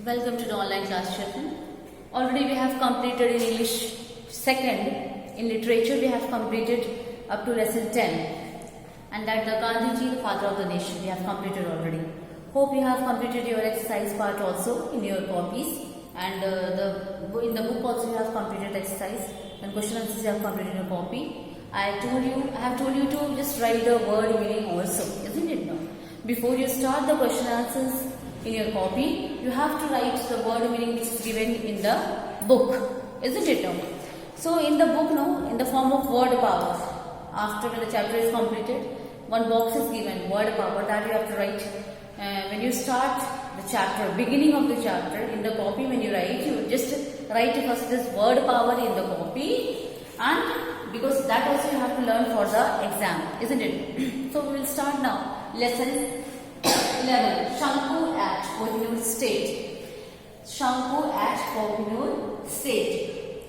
Welcome to the online class, children. Already we have completed in English second. In literature we have completed up to lesson 10. And that the Gandhiji, the father of the nation, we have completed already. Hope you have completed your exercise part also in your copies. And in the book also you have completed exercise. And question answers you have completed in your copy. I have told you to just write the word meaning also, isn't it now? Before you start the question answers in your copy, you have to write the word meaning which is given in the book, isn't it now? So in the book now, in the form of word power, after when the chapter is completed, one box is given, word power, that you have to write. When you start the chapter, beginning of the chapter, in the copy when you write, you just write first this word power in the copy, and because that also you have to learn for the exam, isn't it? So we will start now. Lesson 11. Shanku at Kohinoor State. Shanku at Kohinoor State.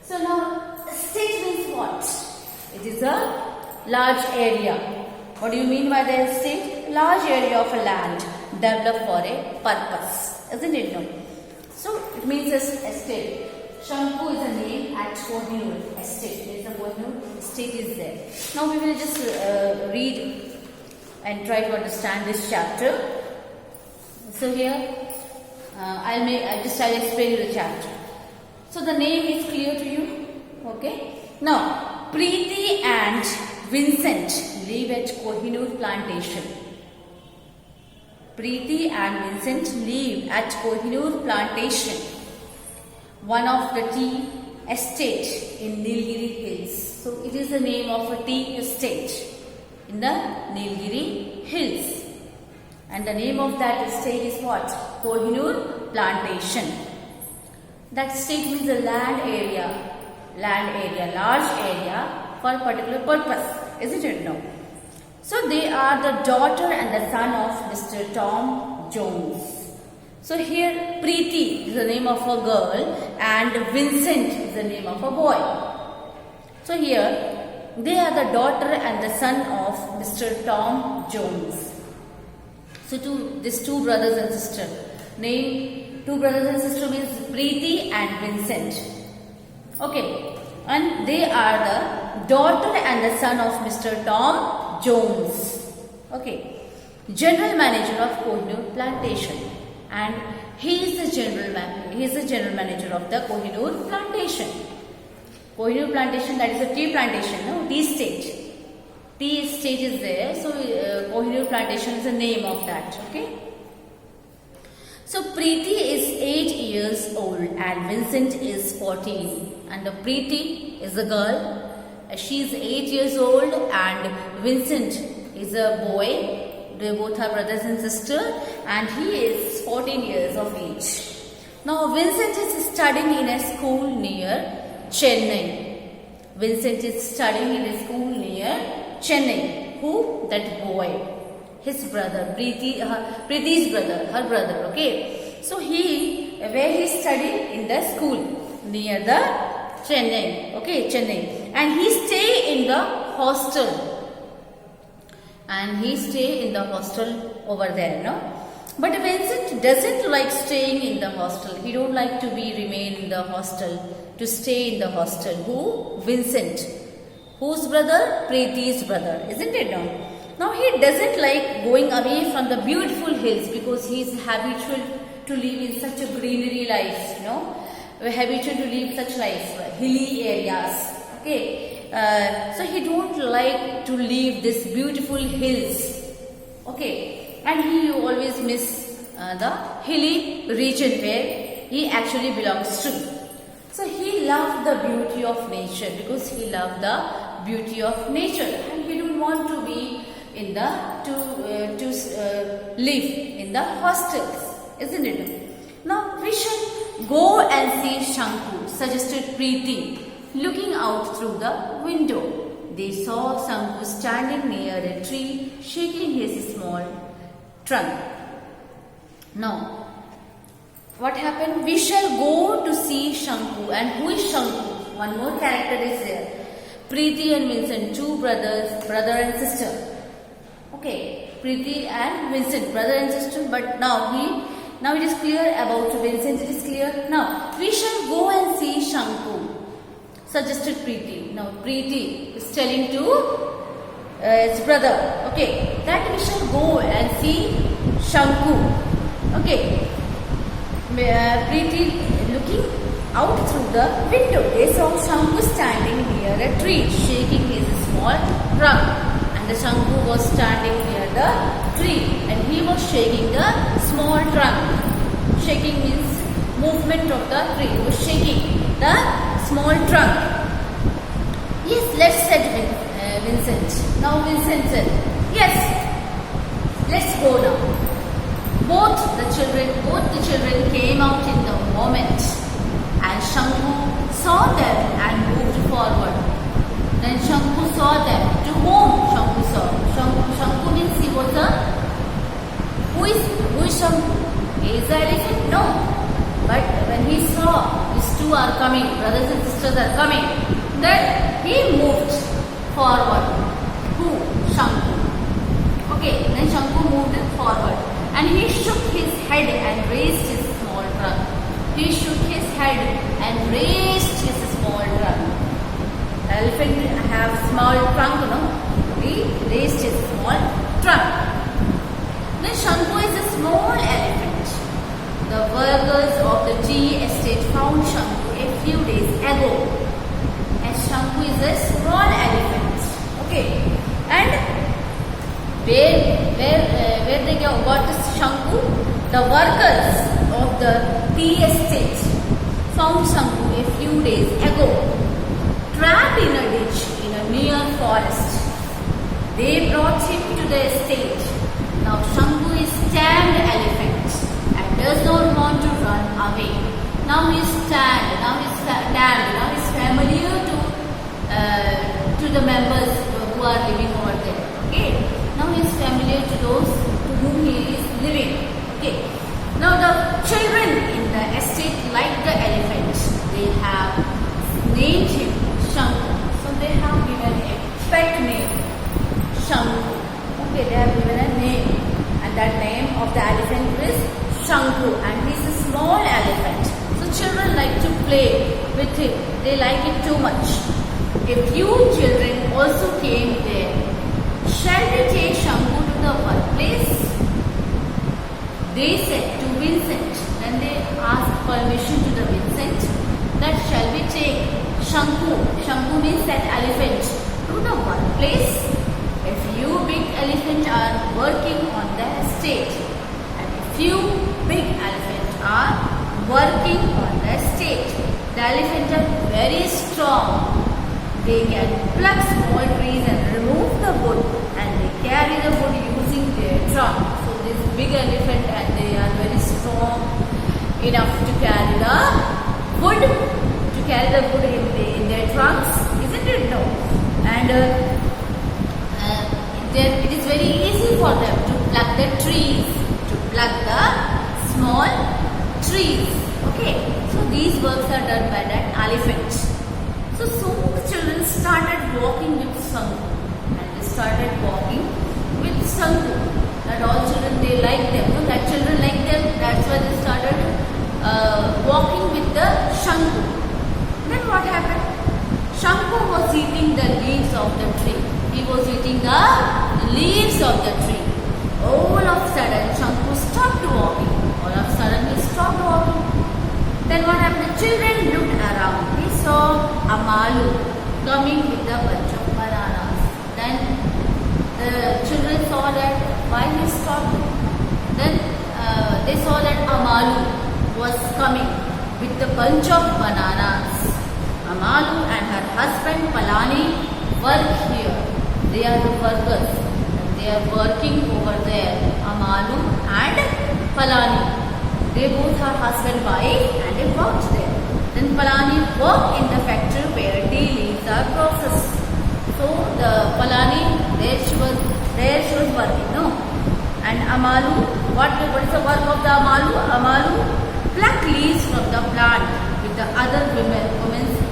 So now, state means what? It is a large area. What do you mean by the estate? Large area of a land developed for a purpose, isn't it? No. So it means estate. Shanku is a name at Kohinoor Estate. There is a Kohinoor Estate is there. Now we will just read and try to understand this chapter. So here I'll explain you the chapter. So the name is clear to you. Okay. Now Preeti and Vincent live at Kohinoor Plantation. Preeti and Vincent live at Kohinoor Plantation, one of the tea estate in Nilgiri Hills. So it is the name of a tea estate in the Nilgiri Hills. And the name of that estate is what? Kohinoor Plantation. That estate means a land area, large area for a particular purpose, isn't it? No. So they are the daughter and the son of Mr. Tom Jones. So here Preeti is the name of a girl and Vincent is the name of a boy. So here they are the daughter and the son of Mr. Tom Jones. So these two brothers and sister. Name two brothers and sister means Preeti and Vincent. Okay. And they are the daughter and the son of Mr. Tom Jones. Okay. General manager of Kohinoor Plantation. And he is the general manager of the Kohinoor Plantation. Kohinoor Plantation, that is a tea plantation, no? Tea estate. Tea estate is there. So Kohinoor Plantation is the name of that. Okay. So Preeti is 8 years old and Vincent is 14. And the Preeti is a girl. She is 8 years old and Vincent is a boy. They both are brothers and sisters, and he is 14 years of age. Now Vincent is studying in a school near Chennai. Vincent is studying in a school near Chennai. Who? That boy. His brother, Preeti's brother, her brother, okay. So where he studied? In the school near the Chennai, okay, Chennai. And he stay in the hostel. Over there, no? But Vincent doesn't like staying in the hostel. He don't like to remain in the hostel, to stay in the hostel. Who? Vincent. Whose brother? Preeti's brother, isn't it now? Now he doesn't like going away from the beautiful hills because he is habitual to live in such a greenery life, habitual to live such life, hilly areas, okay. So he don't like to leave this beautiful hills, okay, and he always miss the hilly region where he actually belongs to. So he loved the beauty of nature because he loved the beauty of nature, and he don't want to be in the live in the hostels, isn't it? Now we should go and see Shanku, suggested Preeti. Looking out through the window, they saw Shanku standing near a tree, shaking his small trunk. Now, what happened? We shall go to see Shanku. And who is Shanku? One more character is there. Preeti and Vincent, two brothers, brother and sister. Okay, Preeti and Vincent, brother and sister. But now Now it is clear about Vincent. It is clear. Now we shall go and see Shanku, suggested Preeti. Now Preeti is telling to his brother, okay, that we shall go and see Shanku. Okay. Preeti looking out through the window. They saw Shanku standing near a tree, shaking his small trunk. And the Shanku was standing near the tree, and he was shaking the small trunk. Shaking means movement of the tree. He was shaking the small trunk. Yes, let's said Vincent. Now Vincent said, yes, let's go now. Both the children came out in the moment, and Shanku saw them and moved forward. Then Shanku saw them. To whom Shanku saw? Shanku means he was a... Who is Shanku? He is the elephant? No. But when he saw these two are coming, brothers and sisters are coming, then he moved forward. Who? Shanku. Okay, then Shanku moved forward. And he shook his head and raised his small trunk. He shook his head and raised his small trunk. The elephant have small trunk, no? He raised his small trunk. Then Shanku is a small elephant. The workers of the tea estate found Shanku a few days ago. And Shanku is a small elephant. Okay. And where they got this Shanku? The workers of the tea estate found Shanku a few days ago, trapped in a ditch in a near forest. They brought him to the estate. Now Shanku is tamed elephant and does not want to run away. Now he is tamed. Now he is tamed. Now he is familiar to the members who are living over there. Okay. Now he is familiar to those to whom he is living. Okay. Now the children in the estate like the elephant. They have named him Shanku. So they have given a pet name, Shanku. Okay, they have given a name. And that name of the elephant is Shanku. And he is a small elephant. So children like to play with him. They like it too much. A few children also came there. Shall we take Shanku to the workplace? They said to Vincent. Then they asked permission to the Vincent that shall we take Shanku? Shanku means that elephant to the workplace. A few big elephants are working on the estate, and a few big elephants are working on the estate. The elephants are very strong. They can pluck small trees and remove the wood, and they carry the wood using their trunk. So this big elephant, and they are very strong enough to carry the wood, in their trunks, isn't it? No. And it is very easy for them to pluck the trees, small trees. Okay. So these works are done by that elephant. So soon the children started walking with Shanku, and they started walking with Shanku. That all children, they like them. No? That children like them. That's why they started walking with the Shanku. Then what happened? Shanku was eating the leaves of the tree. He was eating the leaves of the tree. All of a sudden, Shanku stopped walking. All of a sudden, he stopped walking. Then what happened? The children looked around. They saw Amalu coming with a bunch of bananas. Then the children saw that why he stopped. Then they saw that Amalu was coming with a bunch of bananas. Amalu and her husband Palani work here. They are the workers. And they are working over there. Amalu and Palani. They both are husband and wife, and they worked there. Then Palani worked in the factory where tea leaves are processed. So the Palani, there she was working, no? And Amalu, what is the work of the Amalu? Amalu plucked leaves from the plant with the other women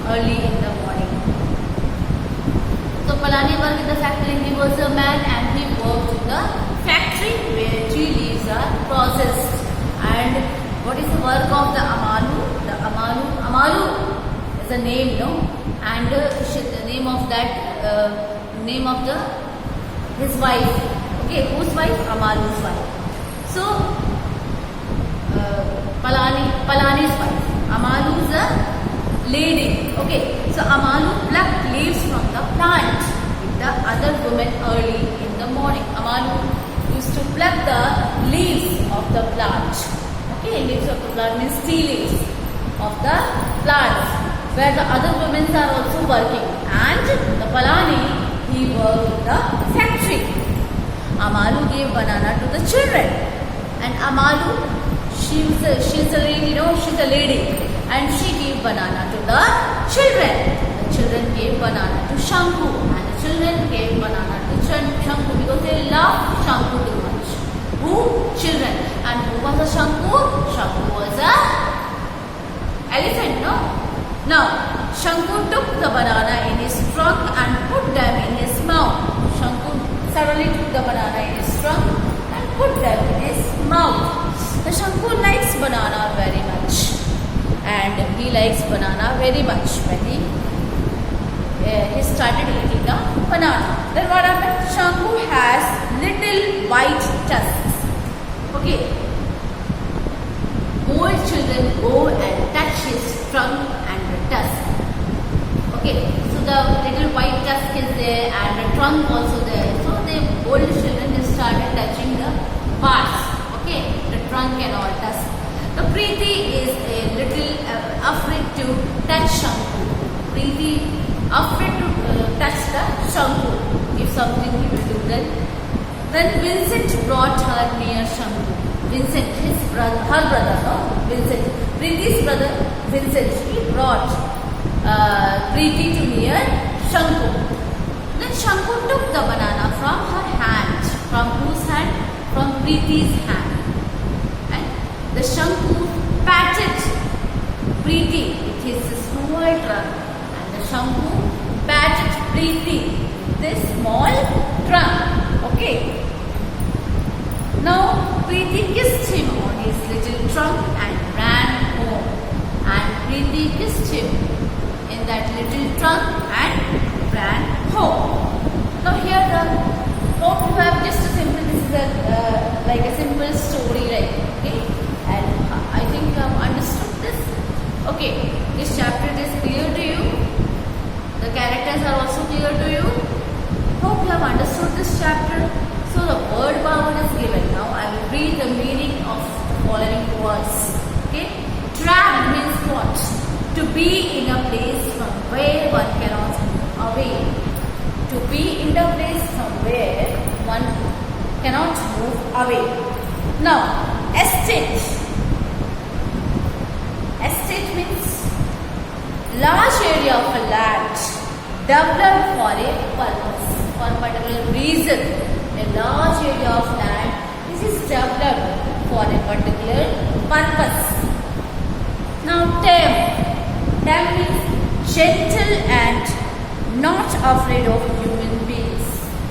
early in the morning. So Palani worked in the factory. He was a man, and he worked in the factory where tea leaves are processed. And what is the work of the Amalu? The Amalu is a name, no? And the name of that, name of his wife. Okay, whose wife? Amalu's wife. So, Palani's wife. Amalu is a lady. Okay, so Amalu plucked leaves from the plant with the other women early in the morning. Amalu used to pluck the leaves of the plant. Okay, leaves of the plant means tea leaves of the plants where the other women are also working. And the Palani, he worked in the factory. Amalu gave banana to the children. And Amalu, she's a lady, she's a lady. And she gave banana to the children. The children gave banana to Shanku. And the children gave banana to Shanku because they love Shanku too much. Who? Children. And who was a Shanku? Shanku was a elephant, no? Now, Shanku took the banana in his trunk and put them in his mouth. Shanku suddenly took the banana in his trunk and put them in his mouth. The Shanku likes banana very much. And he likes banana very much when he started eating the banana. Then what happened? Shanku has little white tusks. Okay. Old children go and touch his trunk and the tusk. Okay. So the little white tusk is there and the trunk also there. So the old children just started touching the parts. Okay. The trunk and all tusk. The Preeti is a little afraid to touch Shanku. Preeti afraid to touch the Shanku. If something he will do then. Then Vincent brought her near Shanku. Vincent, her brother, no? Vincent. Preeti's brother, Vincent, he brought Preeti to near Shanku. Then Shanku took the banana from her hand. From whose hand? From Preeti's hand. The Shanku patted Preeti with his small trunk and the Shanku patted Preeti with this small trunk. Okay. Now Preeti kissed him on his little trunk and ran home. And Preeti kissed him in that little trunk and ran home. Now here hope you have just a simple, this is a like a simple story, right? Okay. And I think you have understood this. Okay, this chapter is clear to you. The characters are also clear to you. Hope you have understood this chapter. So the word power is given. Now I will read the meaning of the following words. Okay, trapped means what? To be in a place from where one cannot move away. To be in a place from where one cannot move away. Now, estate. Estate means large area of a land developed for a purpose, for a particular reason. A large area of land, this is developed for a particular purpose. Now, tame. Tame means gentle and not afraid of human beings.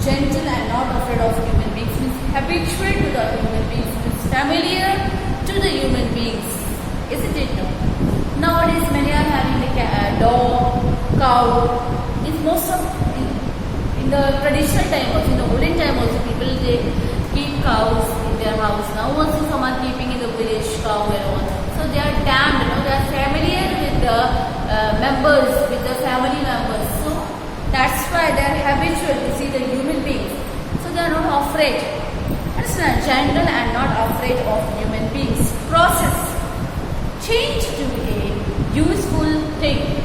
Gentle and not afraid of human beings means habitual to the human beings, means familiar to the human beings. Isn't it? No? Nowadays many are having a dog, cow. If most of in the traditional time also, in the olden time also, people they keep cows in their house. Now also some are keeping in the village cow and all. So they are tamed, they are familiar with the members, with the family members. So that's why they are habitual to see the human beings. So they are not afraid. Understand? Gentle and not afraid of human beings. Process. Change to a useful thing.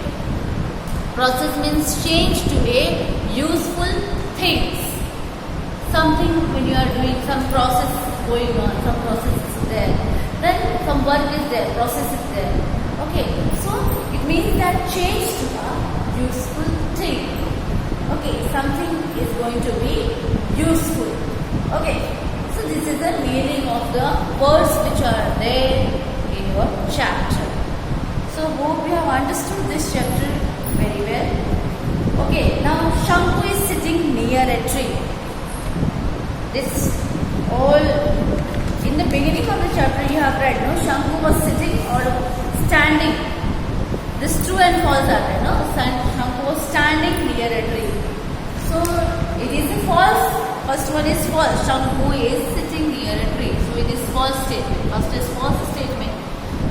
Process means change to a useful things. Something when you are doing some process going on, some process is there. Then some work is there, process is there. Okay, so it means that change to a useful thing. Okay, something is going to be useful. Okay, so this is the meaning of the words which are there in your chapter. So hope you have understood this chapter very well. Okay, now Shanku is sitting near a tree. This all in the beginning of the chapter you have read, no? Shanku was sitting and false are there, no? Shanku was standing near a tree. So it is a false. First one is false. Shanku is sitting near a tree. So it is false statement. First is false statement.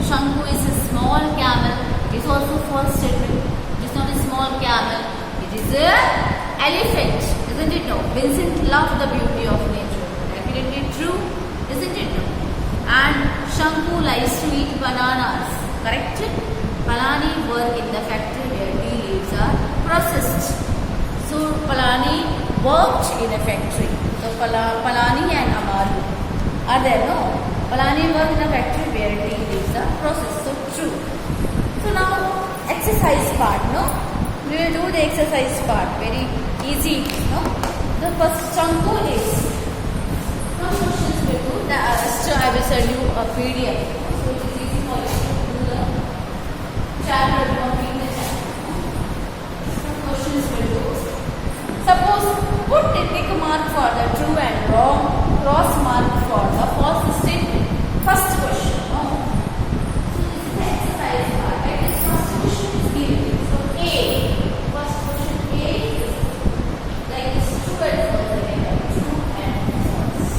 Shanku is a small camel. It is also false statement. It is not a small camel. It is a elephant. Isn't it? No. Vincent loved the beauty of nature. Definitely true. Isn't it? No. And Shanku likes to eat bananas. Correct? Palani work in the factory where tea leaves are processed. So Palani worked in a factory. So Palani and Amalu are there, no? Palani worked in a factory where tea leaves are processed. So true. So now exercise part, no? We will do the exercise part. Very easy, no? The first Shanku is. Some questions will do. I will send you a PDF. So it is easy for you to do the chapter, complete the chapter. Some questions will do. Suppose put a tick mark for the true and wrong, cross mark for the false statement. First question. No. So this is the exercise part. Right? This first question is given. So A. First question A is like this: true and false again. True and false.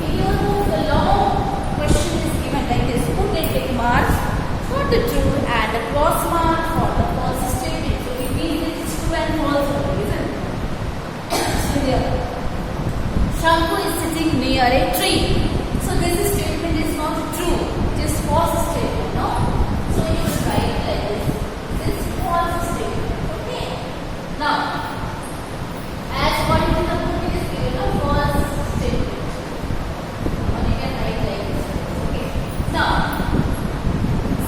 Here the long question is given like this: put a tick mark for the true and a cross mark for the false statement. So it means it is true and false, isn't it? So here, Shanku is sitting near a tree. So this statement is not true. It is false statement, no? So you will write like this. This is false statement. Okay. Now, as according to the book, it is given a false statement. Or you can write like this. Okay. Now,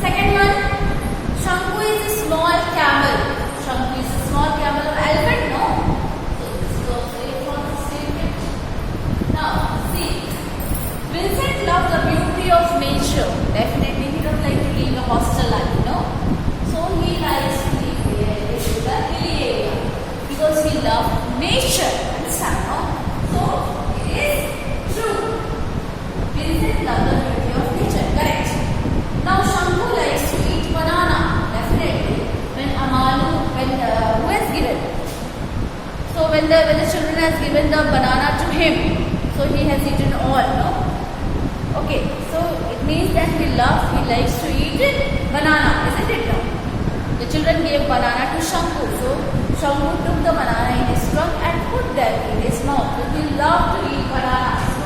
second one, Shanku is a small camel. Shanku is a small camel or elephant? No. So this is also a false statement. Now, see. Vincent loved the beauty of nature. Definitely he don't like to live a hostel life, no? So he likes to live there in the hilly area because he loved nature. Understand, no? So it is true. Vincent loved the beauty of nature. Correct. Now Shanku likes to eat banana. Definitely. When Amalu, who has given? So when the children has given the banana to him, so he has eaten all, no? Okay, so it means that he likes to eat banana, isn't it now? The children gave banana to Shanku. So Shanku took the banana in his trunk and put them in his mouth. So he loved to eat banana. So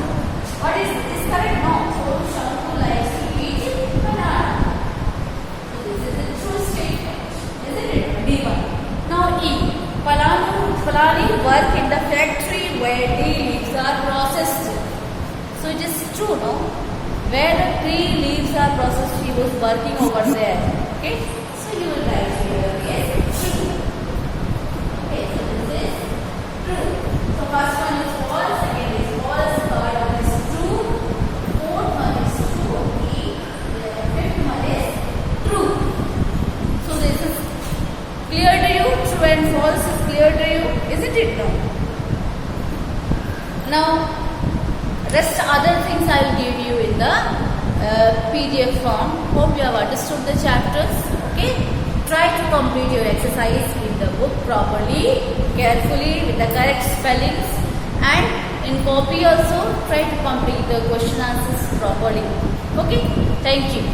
what is this correct? No. So Shanku likes to eat banana. So this is a true statement, isn't it? D1. Now E. Palani work in the factory where tea leaves are processed. So it is true, no? Where the tea leaves are processed, he was working over there. Okay? So you will write here, yes, true. Okay, so this is true. So first one is false, second is false, third one is true, fourth one is true, the fifth one is true. So this is clear to you? True and false is clear to you? Isn't it no? Now, rest other things I will give you in the PDF form. Hope you have understood the chapters. Okay. Try to complete your exercise in the book properly, carefully with the correct spellings, and in copy also try to complete the question answers properly. Okay. Thank you.